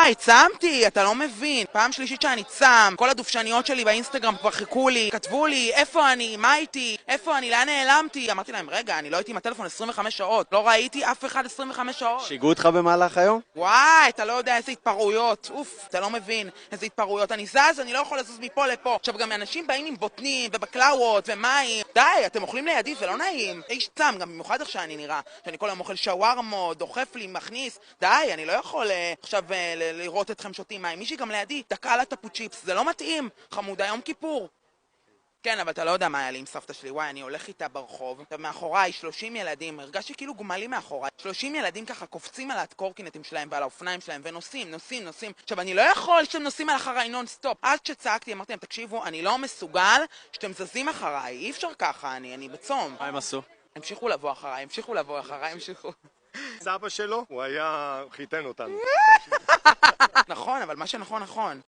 וואי, צמתי, אתה לא מבין. פעם שלישית שאני צם, כל הדופשניות שלי באינסטגרם כבר חיכו לי, כתבו לי, איפה אני, מה איתי, איפה אני, לאן נעלמתי? אמרתי להם, רגע, אני לא הייתי עם הטלפון 25 שעות, לא ראיתי אף אחד 25 שעות. שיגעו אותך במהלך היום? וואי, אתה לא יודע איזה התפרעויות, אוף, אתה לא מבין איזה התפרעויות. אני זז, אני לא יכול לזוז מפה לפה. עכשיו גם אנשים באים עם בוטנים ובקלאוות ומים. די, אתם אוכלים לידי, זה לא נעים. איש צם, גם במיוחד איך שאני נראה. שאני כל היום אוכל שווארמו, דוחף לי, מכניס. די, אני לא יכול עכשיו לראות אתכם שותים מים. מישהי גם לידי, תקע לה טפו צ'יפס, זה לא מתאים. חמודה, יום כיפור. כן, אבל אתה לא יודע מה היה לי עם סבתא שלי. וואי, אני הולך איתה ברחוב, מאחוריי 30 ילדים, הרגשתי כאילו גומלים מאחוריי. 30 ילדים ככה קופצים על הקורקינטים שלהם ועל האופניים שלהם ונוסעים. עכשיו, אני לא יכול שאתם נוסעים על אחריי נון סטופ. אז שצעקתי, אמרתי להם, תקשיבו, אני לא מסוגל שאתם זזים אחריי. אי אפשר ככה, אני בצום. מה הם עשו? המשיכו לבוא אחריי. סבא שלו, הוא חיתן אותנו. נכון, אבל מה שנכון נכון.